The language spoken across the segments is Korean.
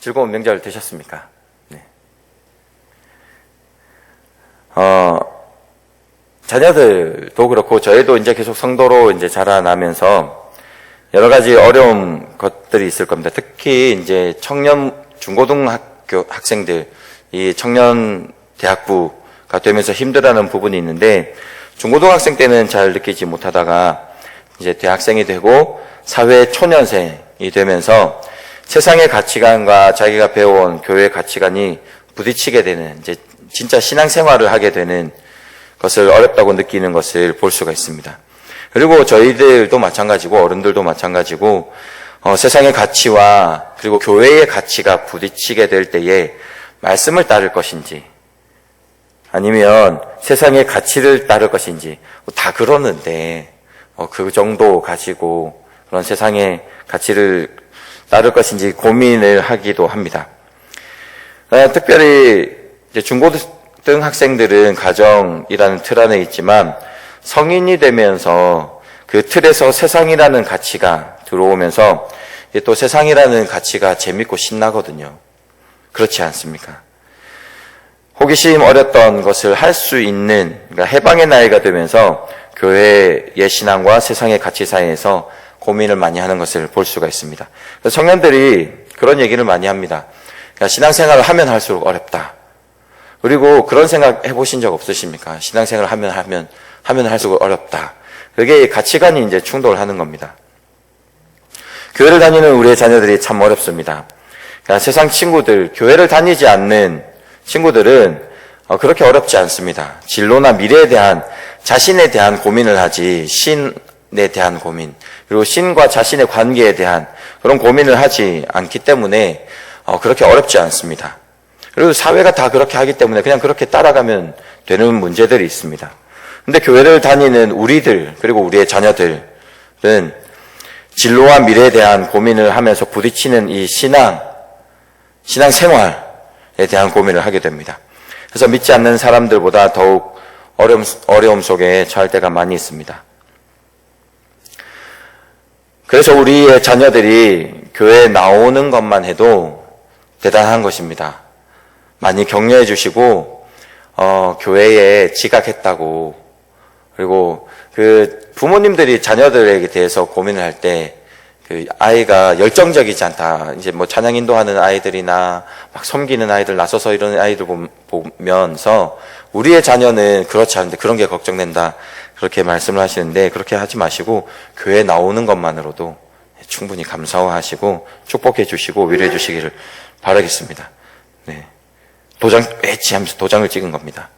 즐거운 명절 되셨습니까? 네. 자녀들도 그렇고 저희도 이제 계속 성도로 이제 자라나면서 여러 가지 어려운 것들이 있을 겁니다. 특히 이제 청년 중고등학교 학생들, 이 청년 대학부가 되면서 힘들어하는 부분이 있는데, 중고등학생 때는 잘 느끼지 못하다가 이제 대학생이 되고 사회 초년생이 되면서 세상의 가치관과 자기가 배워온 교회의 가치관이 부딪히게 되는, 이제 진짜 신앙생활을 하게 되는 것을 어렵다고 느끼는 것을 볼 수가 있습니다. 그리고 저희들도 마찬가지고 어른들도 마찬가지고 세상의 가치와 그리고 교회의 가치가 부딪히게 될 때에 말씀을 따를 것인지 아니면 세상의 가치를 따를 것인지, 다 그러는데 그 정도 가지고 그런 세상의 가치를 따를 것인지 고민을 하기도 합니다. 특별히 이제 중고등 학생들은 가정이라는 틀 안에 있지만 성인이 되면서 그 틀에서 세상이라는 가치가 들어오면서 또 세상이라는 가치가 재밌고 신나거든요. 그렇지 않습니까? 호기심 어렸던 것을 할 수 있는, 그러니까 해방의 나이가 되면서 교회의 신앙과 세상의 가치 사이에서 고민을 많이 하는 것을 볼 수가 있습니다. 그래서 청년들이 그런 얘기를 많이 합니다. 그러니까 신앙생활을 하면 할수록 어렵다. 그리고 그런 생각 해보신 적 없으십니까? 신앙생활을 하면 할수록 어렵다. 그게 가치관이 이제 충돌하는 겁니다. 교회를 다니는 우리의 자녀들이 참 어렵습니다. 그러니까 세상 친구들, 교회를 다니지 않는 친구들은 그렇게 어렵지 않습니다. 진로나 미래에 대한, 자신에 대한 고민을 하지 신에 대한 고민, 그리고 신과 자신의 관계에 대한 그런 고민을 하지 않기 때문에 그렇게 어렵지 않습니다. 그리고 사회가 다 그렇게 하기 때문에 그냥 그렇게 따라가면 되는 문제들이 있습니다. 근데 교회를 다니는 우리들, 그리고 우리의 자녀들은 진로와 미래에 대한 고민을 하면서 부딪히는 이 신앙생활에 대한 고민을 하게 됩니다. 그래서 믿지 않는 사람들보다 더욱 어려움 속에 처할 때가 많이 있습니다. 그래서 우리의 자녀들이 교회에 나오는 것만 해도 대단한 것입니다. 많이 격려해 주시고 교회에 지각했다고, 그리고 그 부모님들이 자녀들에게 대해서 고민을 할 때 그 아이가 열정적이지 않다, 이제 뭐 찬양 인도하는 아이들이나 막 섬기는 아이들, 나서서 이런 아이들 보면서 우리의 자녀는 그렇지 않은데 그런 게 걱정된다, 그렇게 말씀을 하시는데, 그렇게 하지 마시고 교회에 나오는 것만으로도 충분히 감사하시고 축복해 주시고 위로해 주시기를 바라겠습니다. 네. 외치 하면서 도장을 찍은 겁니다.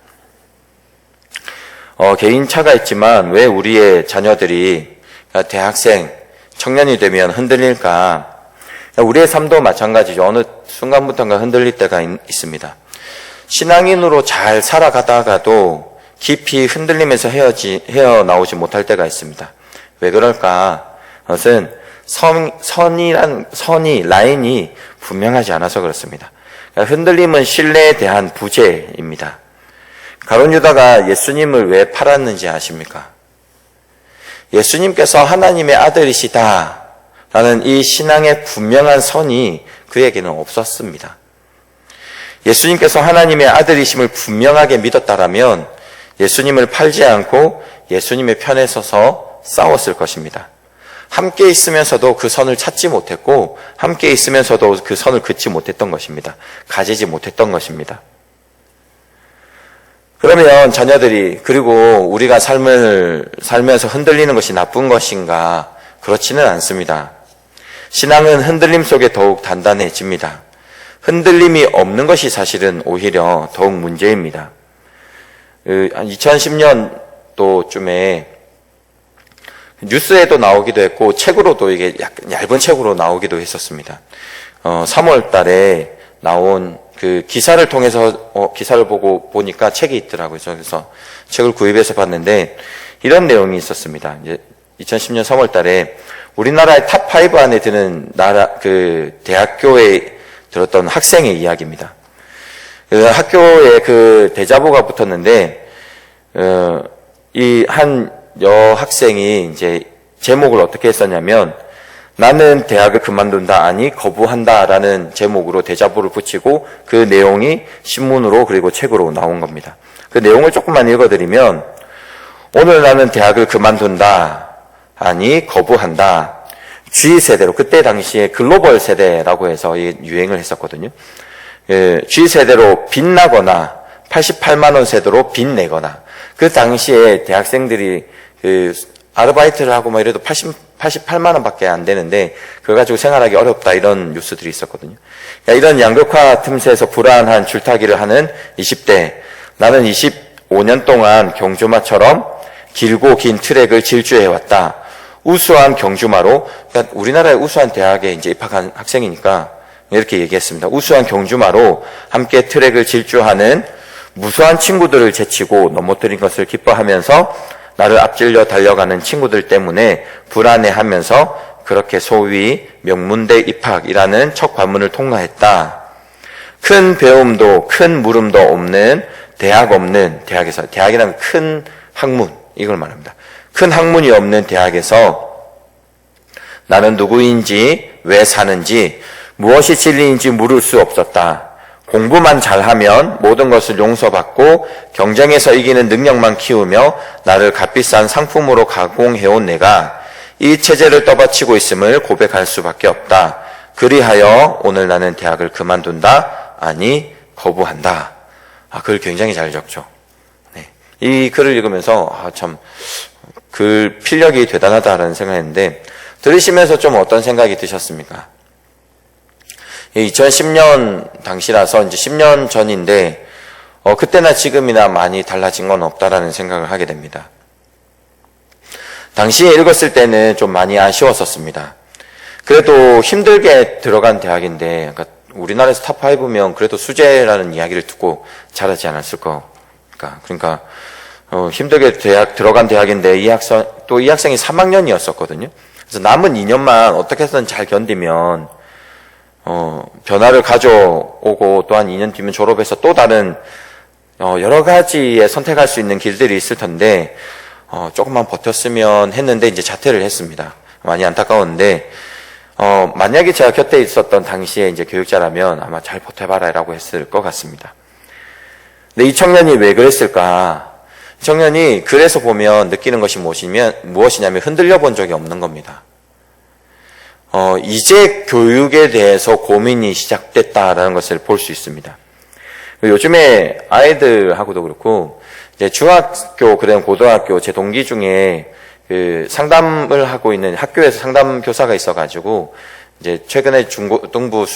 개인차가 있지만 왜 우리의 자녀들이 대학생, 청년이 되면 흔들릴까? 우리의 삶도 마찬가지죠. 어느 순간부터인가 흔들릴 때가 있습니다. 신앙인으로 잘 살아가다가도 깊이 흔들리면서 헤어나오지 못할 때가 있습니다. 왜 그럴까? 그것은 라인이 분명하지 않아서 그렇습니다. 흔들림은 신뢰에 대한 부재입니다. 가룟 유다가 예수님을 왜 팔았는지 아십니까? 예수님께서 하나님의 아들이시다 라는 이 신앙의 분명한 선이 그에게는 없었습니다. 예수님께서 하나님의 아들이심을 분명하게 믿었다라면 예수님을 팔지 않고 예수님의 편에 서서 싸웠을 것입니다. 함께 있으면서도 그 선을 찾지 못했고, 함께 있으면서도 그 선을 긋지 못했던 것입니다. 가지지 못했던 것입니다. 그러면 자녀들이, 그리고 우리가 삶을 살면서 흔들리는 것이 나쁜 것인가? 그렇지는 않습니다. 신앙은 흔들림 속에 더욱 단단해집니다. 흔들림이 없는 것이 사실은 오히려 더욱 문제입니다. 2010년도쯤에 뉴스에도 나오기도 했고 책으로도, 이게 약간 얇은 책으로 나오기도 했었습니다. 3월 달에 나온 그 기사를 통해서 기사를 보니까 책이 있더라고요. 그래서 책을 구입해서 봤는데 이런 내용이 있었습니다. 이제 2010년 3월 달에 우리나라의 탑5 안에 드는 그 대학교에 들었던 학생의 이야기입니다. 그 학교에 그 대자보가 붙었는데 이 한 여학생이 이제 제목을 어떻게 했었냐면, 나는 대학을 그만둔다, 아니 거부한다 라는 제목으로 대자보를 붙이고 그 내용이 신문으로 그리고 책으로 나온 겁니다. 그 내용을 조금만 읽어드리면, 오늘 나는 대학을 그만둔다, 아니 거부한다. G세대로, 그때 당시에 글로벌 세대라고 해서 유행을 했었거든요. G세대로 빚나거나 88만 원 세대로 빚내거나, 그 당시에 대학생들이 아르바이트를 하고 뭐 이래도 88만 원밖에 안 되는데 그걸 가지고 생활하기 어렵다, 이런 뉴스들이 있었거든요. 그러니까 이런 양극화 틈새에서 불안한 줄타기를 하는 20대, 나는 25년 동안 경주마처럼 길고 긴 트랙을 질주해왔다. 우수한 경주마로, 그러니까 우리나라의 우수한 대학에 이제 입학한 학생이니까 이렇게 얘기했습니다. 우수한 경주마로 함께 트랙을 질주하는 무수한 친구들을 제치고 넘어뜨린 것을 기뻐하면서 나를 앞질려 달려가는 친구들 때문에 불안해하면서 그렇게 소위 명문대 입학이라는 첫 관문을 통과했다. 큰 배움도 큰 물음도 없는 대학 없는 대학에서, 대학이란 큰 학문, 이걸 말합니다. 큰 학문이 없는 대학에서 나는 누구인지, 왜 사는지, 무엇이 진리인지 물을 수 없었다. 공부만 잘하면 모든 것을 용서받고 경쟁에서 이기는 능력만 키우며 나를 값비싼 상품으로 가공해온 내가 이 체제를 떠받치고 있음을 고백할 수밖에 없다. 그리하여 오늘 나는 대학을 그만둔다, 아니 거부한다. 글 굉장히 잘 적죠. 네. 이 글을 읽으면서 참 글 필력이 대단하다라는 생각했는데, 들으시면서 좀 어떤 생각이 드셨습니까? 2010년 당시라서 이제 10년 전인데 그때나 지금이나 많이 달라진 건 없다라는 생각을 하게 됩니다. 당시에 읽었을 때는 좀 많이 아쉬웠었습니다. 그래도 힘들게 들어간 대학인데, 그러니까 우리나라에서 탑 5면 그래도 수재라는 이야기를 듣고 잘하지 않았을까. 그러니까 힘들게 들어간 대학인데 이 학생이 3학년이었었거든요. 그래서 남은 2년만 어떻게 해서든 잘 견디면 변화를 가져오고 또한 2년 뒤면 졸업해서 또 다른 여러 가지의 선택할 수 있는 길들이 있을 텐데 조금만 버텼으면 했는데 이제 자퇴를 했습니다. 많이 안타까웠는데 만약에 제가 곁에 있었던 당시에 이제 교육자라면 아마 잘 버텨봐라라고 했을 것 같습니다. 근데 이 청년이 왜 그랬을까? 이 청년이 글에서 보면 느끼는 것이 무엇이냐면 흔들려 본 적이 없는 겁니다. 이제 교육에 대해서 고민이 시작됐다라는 것을 볼 수 있습니다. 요즘에 아이들하고도 그렇고, 이제 중학교, 그다음 고등학교, 제 동기 중에 상담을 하고 있는 학교에서 상담 교사가 있어가지고, 이제 최근에 중고등부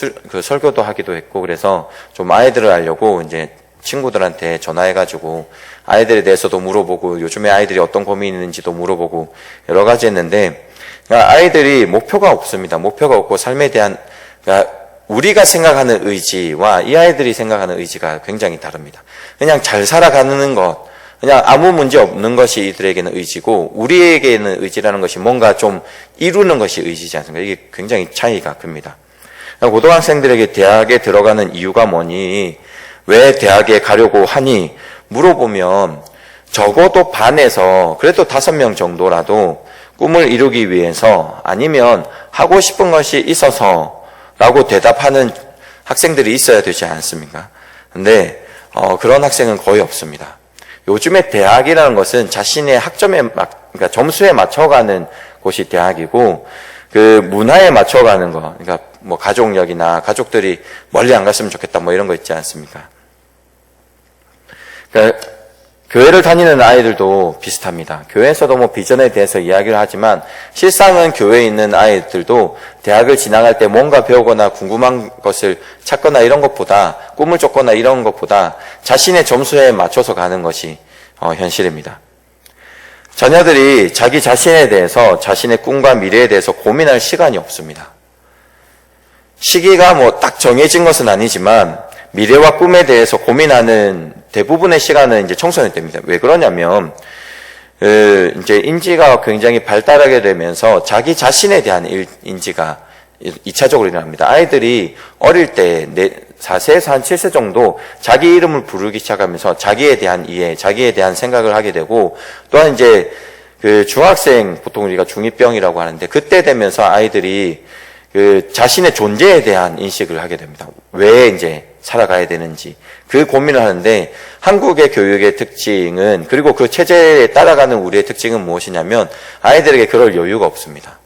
설교도 하기도 했고, 그래서 좀 아이들을 알려고 이제 친구들한테 전화해가지고 아이들에 대해서도 물어보고, 요즘에 아이들이 어떤 고민이 있는지도 물어보고, 여러 가지 했는데, 그러니까 아이들이 목표가 없습니다. 목표가 없고 삶에 대한, 그러니까 우리가 생각하는 의지와 이 아이들이 생각하는 의지가 굉장히 다릅니다. 그냥 잘 살아가는 것, 그냥 아무 문제 없는 것이 이들에게는 의지고, 우리에게는 의지라는 것이 뭔가 좀 이루는 것이 의지지 않습니까? 이게 굉장히 차이가 큽니다. 고등학생들에게 대학에 들어가는 이유가 뭐니, 왜 대학에 가려고 하니 물어보면 적어도 반에서 그래도 5명 정도라도 꿈을 이루기 위해서, 아니면 하고 싶은 것이 있어서 라고 대답하는 학생들이 있어야 되지 않습니까? 근데 그런 학생은 거의 없습니다. 요즘에 대학이라는 것은 자신의 그러니까 점수에 맞춰가는 곳이 대학이고, 그 문화에 맞춰가는 거, 그러니까 뭐 가족력이나 가족들이 멀리 안 갔으면 좋겠다 뭐 이런 거 있지 않습니까? 그러니까 교회를 다니는 아이들도 비슷합니다. 교회에서도 뭐 비전에 대해서 이야기를 하지만 실상은 교회에 있는 아이들도 대학을 지나갈 때 뭔가 배우거나 궁금한 것을 찾거나 이런 것보다, 꿈을 쫓거나 이런 것보다 자신의 점수에 맞춰서 가는 것이 현실입니다. 자녀들이 자기 자신에 대해서, 자신의 꿈과 미래에 대해서 고민할 시간이 없습니다. 시기가 뭐 딱 정해진 것은 아니지만 미래와 꿈에 대해서 고민하는 대부분의 시간은 이제 청소년 때입니다. 왜 그러냐면 이제 인지가 굉장히 발달하게 되면서 자기 자신에 대한 인지가 2차적으로 일어납니다. 아이들이 어릴 때 4세에서 한 7세 정도 자기 이름을 부르기 시작하면서 자기에 대한 이해, 자기에 대한 생각을 하게 되고, 또한 이제 그 중학생, 보통 우리가 중2병이라고 하는데, 그때 되면서 아이들이 그 자신의 존재에 대한 인식을 하게 됩니다. 왜 이제 살아가야 되는지. 그 고민을 하는데, 한국의 교육의 특징은, 그리고 그 체제에 따라가는 우리의 특징은 무엇이냐면, 아이들에게 그럴 여유가 없습니다.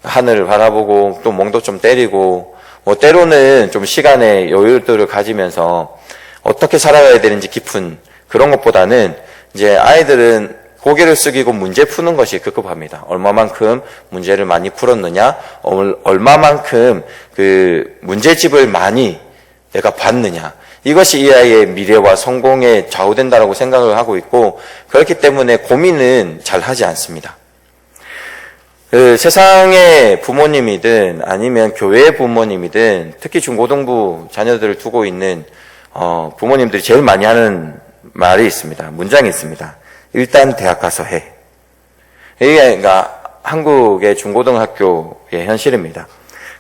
하늘을 바라보고, 또 멍도 좀 때리고, 뭐 때로는 좀 시간의 여유들을 가지면서 어떻게 살아가야 되는지 깊은 그런 것보다는 이제 아이들은 고개를 숙이고 문제 푸는 것이 급급합니다. 얼마만큼 문제를 많이 풀었느냐, 얼마만큼 그 문제집을 많이 내가 봤느냐. 이것이 이 아이의 미래와 성공에 좌우된다라고 생각을 하고 있고, 그렇기 때문에 고민은 잘 하지 않습니다. 그 세상의 부모님이든 아니면 교회의 부모님이든 특히 중고등부 자녀들을 두고 있는 부모님들이 제일 많이 하는 말이 있습니다. 문장이 있습니다. 일단 대학 가서 해. 이게 그러니까 한국의 중고등학교의 현실입니다.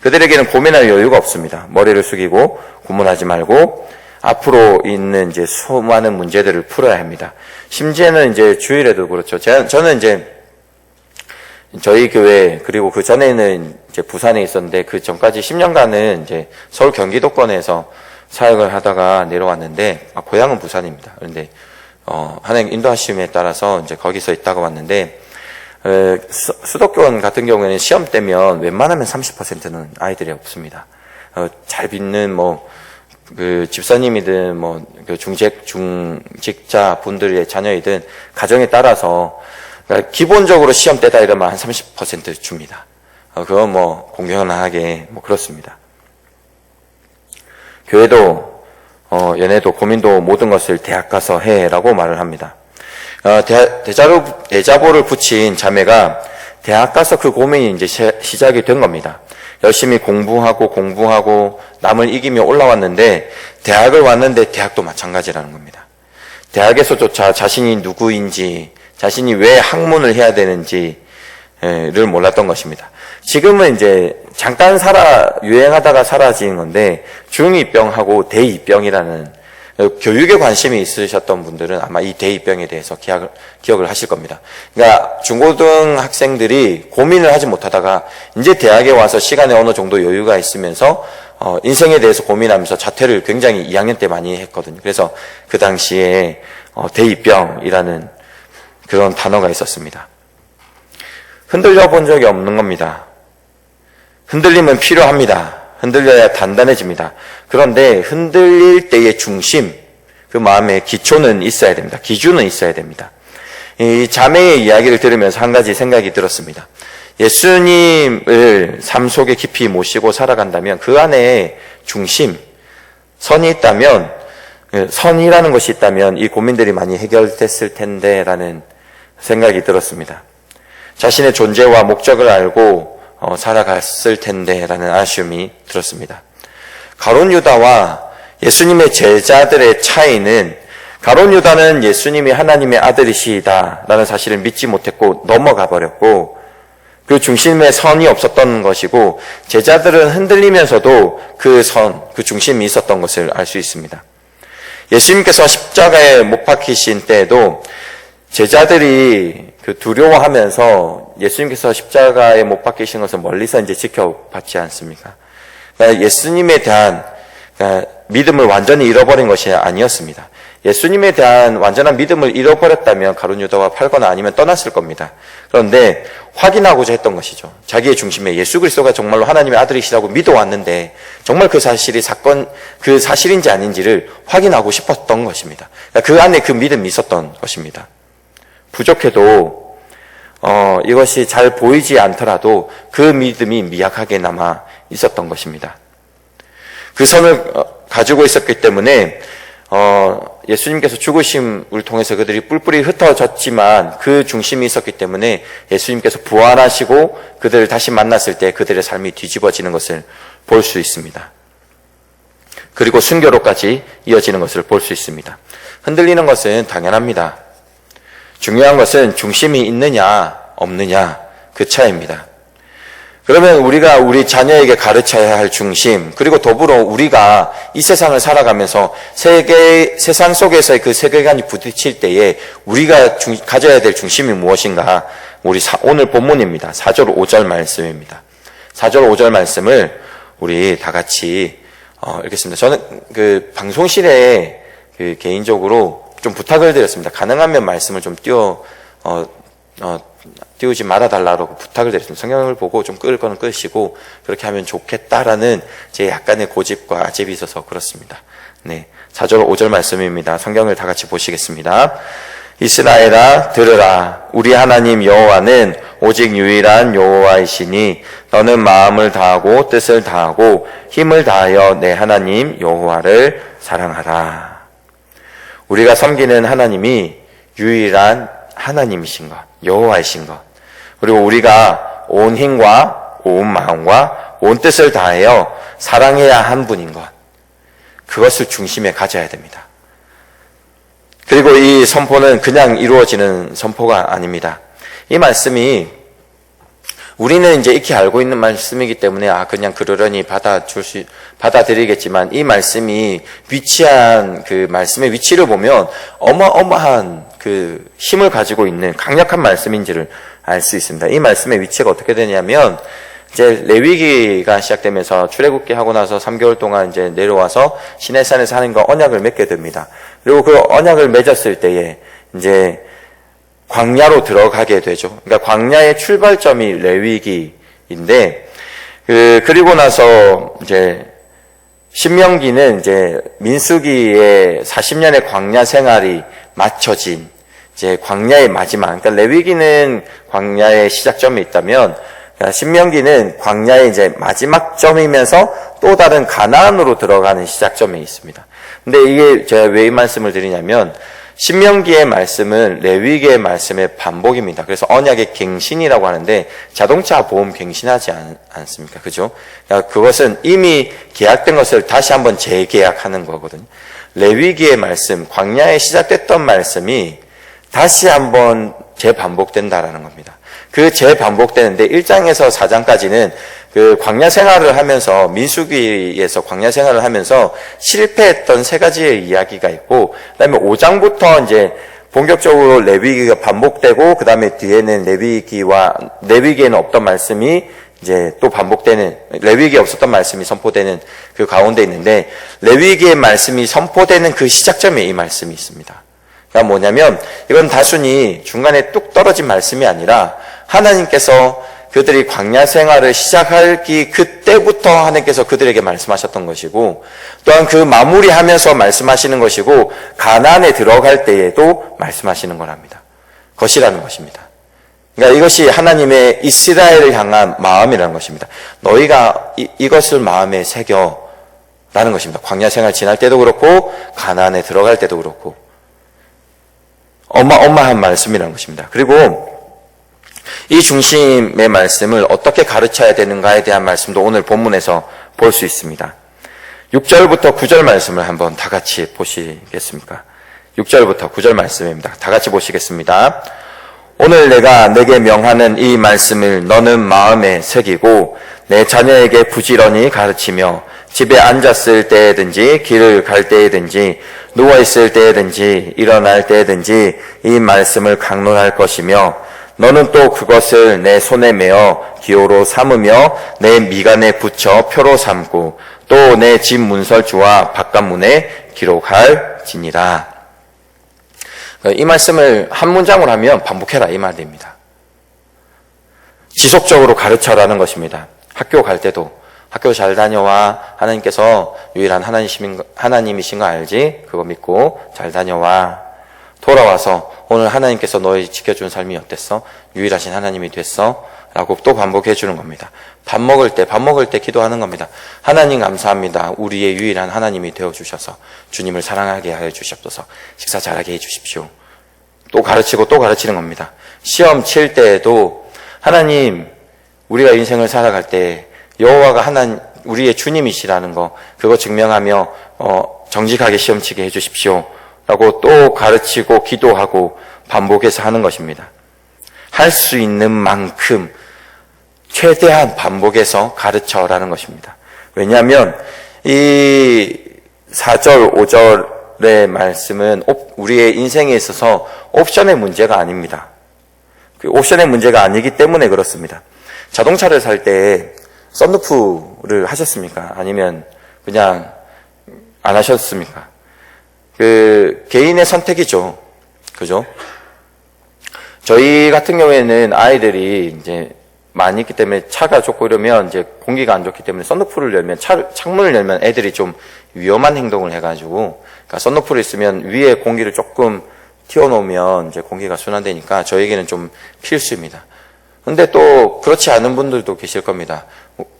그들에게는 고민할 여유가 없습니다. 머리를 숙이고 고민하지 말고 앞으로 있는 이제 수많은 문제들을 풀어야 합니다. 심지어는 이제 주일에도 그렇죠. 저는 이제 저희 교회, 그리고 그 전에는 이제 부산에 있었는데, 그 전까지 10년간은 이제 서울 경기도권에서 사역을 하다가 내려왔는데, 고향은 부산입니다. 그런데, 하나님 인도하심에 따라서 이제 거기서 있다가 왔는데, 수도권 같은 경우에는 시험 때면 웬만하면 30%는 아이들이 없습니다. 잘 믿는 그 집사님이든 그 중직자 분들의 자녀이든 가정에 따라서 그러니까 기본적으로 시험 때다 이러면 한 30% 줍니다. 그건 공평하게 그렇습니다. 교회도, 연애도, 고민도 모든 것을 대학 가서 해라고 말을 합니다. 대자보를 붙인 자매가 대학 가서 그 고민이 이제 시작이 된 겁니다. 열심히 공부하고 남을 이기며 올라왔는데, 대학을 왔는데 대학도 마찬가지라는 겁니다. 대학에서조차 자신이 누구인지, 자신이 왜 학문을 해야 되는지를 몰랐던 것입니다. 지금은 이제 잠깐 유행하다가 사라진 건데, 중2병하고 대2병이라는 교육에 관심이 있으셨던 분들은 아마 이 대2병에 대해서 기억을 하실 겁니다. 그러니까 중고등 학생들이 고민을 하지 못하다가 이제 대학에 와서 시간에 어느 정도 여유가 있으면서 인생에 대해서 고민하면서 자퇴를 굉장히 2학년 때 많이 했거든요. 그래서 그 당시에 대2병이라는 그런 단어가 있었습니다. 흔들려 본 적이 없는 겁니다. 흔들림은 필요합니다. 흔들려야 단단해집니다. 그런데 흔들릴 때의 중심, 그 마음의 기초는 있어야 됩니다. 기준은 있어야 됩니다. 이 자매의 이야기를 들으면서 한 가지 생각이 들었습니다. 예수님을 삶 속에 깊이 모시고 살아간다면 그 안에 중심, 선이 있다면, 선이라는 것이 있다면 이 고민들이 많이 해결됐을 텐데 라는 생각이 들었습니다. 자신의 존재와 목적을 알고 살아갔을 텐데 라는 아쉬움이 들었습니다. 가룟 유다와 예수님의 제자들의 차이는, 가룟 유다는 예수님이 하나님의 아들이시다 라는 사실을 믿지 못했고 넘어가 버렸고, 그 중심에 선이 없었던 것이고, 제자들은 흔들리면서도 그 중심이 있었던 것을 알 수 있습니다. 예수님께서 십자가에 못 박히신 때에도 제자들이 두려워하면서 예수님께서 십자가에 못 박히신 것을 멀리서 이제 지켜봤지 않습니까? 그러니까 예수님에 대한 믿음을 완전히 잃어버린 것이 아니었습니다. 예수님에 대한 완전한 믿음을 잃어버렸다면 가룟 유다와 팔거나 아니면 떠났을 겁니다. 그런데 확인하고자 했던 것이죠. 자기의 중심에 예수 그리스도가 정말로 하나님의 아들이시라고 믿어왔는데 정말 그 사실인지 아닌지를 확인하고 싶었던 것입니다. 그 안에 그 믿음이 있었던 것입니다. 부족해도 이것이 잘 보이지 않더라도 그 믿음이 미약하게 남아 있었던 것입니다. 그 선을 가지고 있었기 때문에 예수님께서 죽으심을 통해서 그들이 뿔뿔이 흩어졌지만 그 중심이 있었기 때문에 예수님께서 부활하시고 그들을 다시 만났을 때 그들의 삶이 뒤집어지는 것을 볼 수 있습니다. 그리고 순교로까지 이어지는 것을 볼 수 있습니다. 흔들리는 것은 당연합니다. 중요한 것은 중심이 있느냐 없느냐 그 차이입니다. 그러면 우리가 우리 자녀에게 가르쳐야 할 중심, 그리고 더불어 우리가 이 세상을 살아가면서 세상 속에서의 그 세계관이 부딪힐 때에 우리가 가져야 될 중심이 무엇인가? 우리 오늘 본문입니다. 4절 5절 말씀입니다. 4절 5절 말씀을 우리 다 같이 읽겠습니다. 저는 그 방송실에 그 개인적으로 좀 부탁을 드렸습니다. 가능하면 말씀을 좀 띄우지 말아달라고 부탁을 드렸습니다. 성경을 보고 좀 끌 거는 끄시고 그렇게 하면 좋겠다라는 제 약간의 고집과 아집이 있어서 그렇습니다. 네, 4절 5절 말씀입니다. 성경을 다 같이 보시겠습니다. 이스라엘아 들으라. 우리 하나님 여호와는 오직 유일한 여호와이시니 너는 마음을 다하고 뜻을 다하고 힘을 다하여 내 하나님 여호와를 사랑하라. 우리가 섬기는 하나님이 유일한 하나님이신 것, 여호와이신 것, 그리고 우리가 온 힘과 온 마음과 온 뜻을 다하여 사랑해야 한 분인 것, 그것을 중심에 가져야 됩니다. 그리고 이 선포는 그냥 이루어지는 선포가 아닙니다. 이 말씀이 우리는 이제 익히 알고 있는 말씀이기 때문에 그냥 그러려니 받아들이겠지만, 이 말씀이 위치한 그 말씀의 위치를 보면 어마어마한 그 힘을 가지고 있는 강력한 말씀인지를 알 수 있습니다. 이 말씀의 위치가 어떻게 되냐면, 이제 레위기가 시작되면서 출애굽기 하고 나서 3개월 동안 이제 내려와서 시내산에서 하나님과 언약을 맺게 됩니다. 그리고 그 언약을 맺었을 때에 이제 광야로 들어가게 되죠. 그러니까 광야의 출발점이 레위기인데, 그리고 나서 이제 신명기는 이제 민수기의 40년의 광야 생활이 맞춰진 이제 광야의 마지막, 그러니까 레위기는 광야의 시작점이 있다면 신명기는 광야의 이제 마지막 점이면서 또 다른 가나안으로 들어가는 시작점이 있습니다. 근데 이게 제가 왜 이 말씀을 드리냐면, 신명기의 말씀은 레위기의 말씀의 반복입니다. 그래서 언약의 갱신이라고 하는데, 자동차 보험 갱신하지 않습니까? 그죠? 그러니까 그것은 이미 계약된 것을 다시 한번 재계약하는 거거든요. 레위기의 말씀, 광야에 시작됐던 말씀이 다시 한번 재반복된다라는 겁니다. 그 재반복되는데 1장에서 4장까지는 그 광야 생활을 하면서, 민수기에서 광야 생활을 하면서 실패했던 3가지의 이야기가 있고, 그다음에 5장부터 이제 본격적으로 레위기가 반복되고, 그다음에 뒤에는 레위기에는 없던 말씀이 이제 또 반복되는, 레위기에 없었던 말씀이 선포되는 그 가운데 있는데, 레위기의 말씀이 선포되는 그 시작점에 이 말씀이 있습니다. 그러니까 뭐냐면, 이건 단순히 중간에 뚝 떨어진 말씀이 아니라 하나님께서 그들이 광야 생활을 시작하기 그때부터 하나님께서 그들에게 말씀하셨던 것이고, 또한 그 마무리하면서 말씀하시는 것이고, 가나안에 들어갈 때에도 말씀하시는 거랍니다. 것이라는 것입니다. 그러니까 이것이 하나님의 이스라엘을 향한 마음이라는 것입니다. 너희가 이것을 마음에 새겨 라는 것입니다. 광야 생활 지날 때도 그렇고 가나안에 들어갈 때도 그렇고 어마어마한 말씀이라는 것입니다. 그리고 이 중심의 말씀을 어떻게 가르쳐야 되는가에 대한 말씀도 오늘 본문에서 볼 수 있습니다. 6절부터 9절 말씀을 한번 다 같이 보시겠습니까? 6절부터 9절 말씀입니다. 다 같이 보시겠습니다. 오늘 내가 내게 명하는 이 말씀을 너는 마음에 새기고 내 자녀에게 부지런히 가르치며 집에 앉았을 때든지 길을 갈 때든지 누워있을 때든지 일어날 때든지 이 말씀을 강론할 것이며 너는 또 그것을 내 손에 메어 기호로 삼으며 내 미간에 붙여 표로 삼고 또 내 집 문설주와 바깥문에 기록할지니라. 이 말씀을 한 문장으로 하면 반복해라 이 말입니다. 지속적으로 가르쳐라는 것입니다. 학교 갈 때도 학교 잘 다녀와. 하나님께서 유일한 하나님이신 거 알지? 그거 믿고 잘 다녀와. 돌아와서 오늘 하나님께서 너희 지켜준 삶이 어땠어? 유일하신 하나님이 됐어? 라고 또 반복해 주는 겁니다. 밥 먹을 때 기도하는 겁니다. 하나님 감사합니다. 우리의 유일한 하나님이 되어주셔서 주님을 사랑하게 하여 주시옵소서. 식사 잘하게 해주십시오. 또 가르치고 또 가르치는 겁니다. 시험 칠 때에도 하나님, 우리가 인생을 살아갈 때 여호와가 우리의 주님이시라는 거, 그거 증명하며 정직하게 시험 치게 해주십시오. 라고 또 가르치고 기도하고 반복해서 하는 것입니다. 할 수 있는 만큼 최대한 반복해서 가르쳐라는 것입니다. 왜냐하면 이 4절, 5절의 말씀은 우리의 인생에 있어서 옵션의 문제가 아닙니다. 그 옵션의 문제가 아니기 때문에 그렇습니다. 자동차를 살 때 썬루프를 하셨습니까? 아니면 그냥 안 하셨습니까? 그 개인의 선택이죠. 그죠? 저희 같은 경우에는 아이들이 이제 많이 있기 때문에 차가 좋고 이러면 이제 공기가 안 좋기 때문에 썬루프를 열면 창문을 열면 애들이 좀 위험한 행동을 해가지고, 그러니까 썬루프를 있으면 위에 공기를 조금 튀어놓으면 이제 공기가 순환되니까 저에게는 좀 필수입니다. 근데 또 그렇지 않은 분들도 계실 겁니다.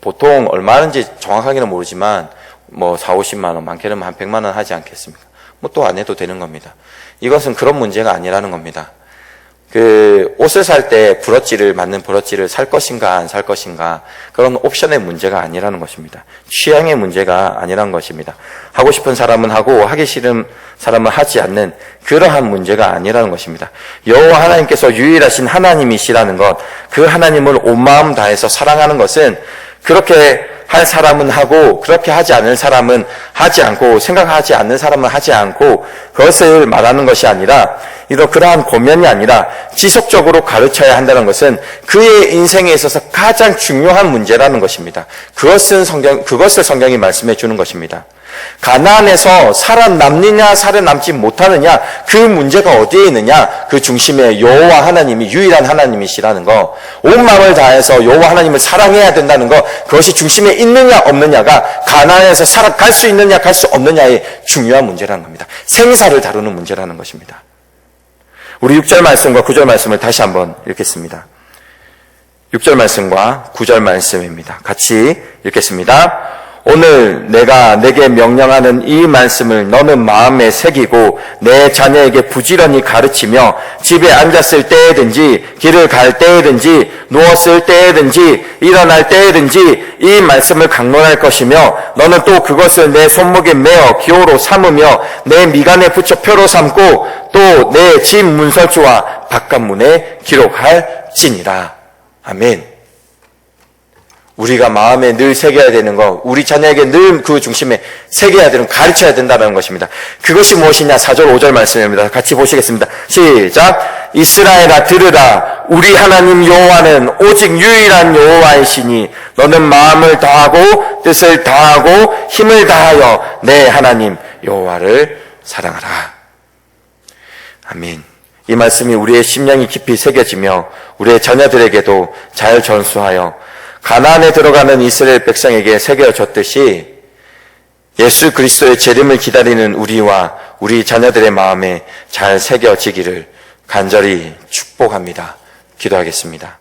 보통 얼마 하는지 정확하게는 모르지만 뭐 4, 50만 원, 많게는 한 100만 원 하지 않겠습니까? 뭐 또 안 해도 되는 겁니다. 이것은 그런 문제가 아니라는 겁니다. 그 옷을 살 때 맞는 브러치를 살 것인가 안 살 것인가, 그런 옵션의 문제가 아니라는 것입니다. 취향의 문제가 아니라는 것입니다. 하고 싶은 사람은 하고 하기 싫은 사람은 하지 않는 그러한 문제가 아니라는 것입니다. 여호와 하나님께서 유일하신 하나님이시라는 것, 그 하나님을 온 마음 다해서 사랑하는 것은 그렇게 할 사람은 하고 그렇게 하지 않는 사람은 하지 않고, 생각하지 않는 사람은 하지 않고, 그것을 말하는 것이 아니라, 그러한 고면이 아니라 지속적으로 가르쳐야 한다는 것은 그의 인생에 있어서 가장 중요한 문제라는 것입니다. 그것을 성경이 말씀해 주는 것입니다. 가나안에서 살아남느냐 살아남지 못하느냐, 그 문제가 어디에 있느냐, 그 중심에 여호와 하나님이 유일한 하나님이시라는 거, 온 마음을 다해서 여호와 하나님을 사랑해야 된다는 거, 그것이 중심에 있느냐 없느냐가 가나안에서 살아갈 수 있느냐 갈 수 없느냐의 중요한 문제라는 겁니다. 생사를 다루는 문제라는 것입니다. 우리 6절 말씀과 9절 말씀을 다시 한번 읽겠습니다. 6절 말씀과 9절 말씀입니다. 같이 읽겠습니다. 오늘 내가 내게 명령하는 이 말씀을 너는 마음에 새기고 내 자녀에게 부지런히 가르치며 집에 앉았을 때에든지 길을 갈 때에든지 누웠을 때에든지 일어날 때에든지 이 말씀을 강론할 것이며, 너는 또 그것을 내 손목에 메어 기호로 삼으며 내 미간에 붙여 표로 삼고 또 내 집 문설주와 바깥문에 기록할지니라. 아멘. 우리가 마음에 늘 새겨야 되는 거, 우리 자녀에게 늘 그 중심에 새겨야 되는, 가르쳐야 된다는 것입니다. 그것이 무엇이냐? 4절 5절 말씀입니다. 같이 보시겠습니다. 시작. 이스라엘아 들으라. 우리 하나님 여호와는 오직 유일한 여호와이시니 너는 마음을 다하고 뜻을 다하고 힘을 다하여 내 하나님 여호와를 사랑하라. 아멘. 이 말씀이 우리의 심령이 깊이 새겨지며 우리의 자녀들에게도 잘 전수하여 가나안에 들어가는 이스라엘 백성에게 새겨졌듯이 예수 그리스도의 재림을 기다리는 우리와 우리 자녀들의 마음에 잘 새겨지기를 간절히 축복합니다. 기도하겠습니다.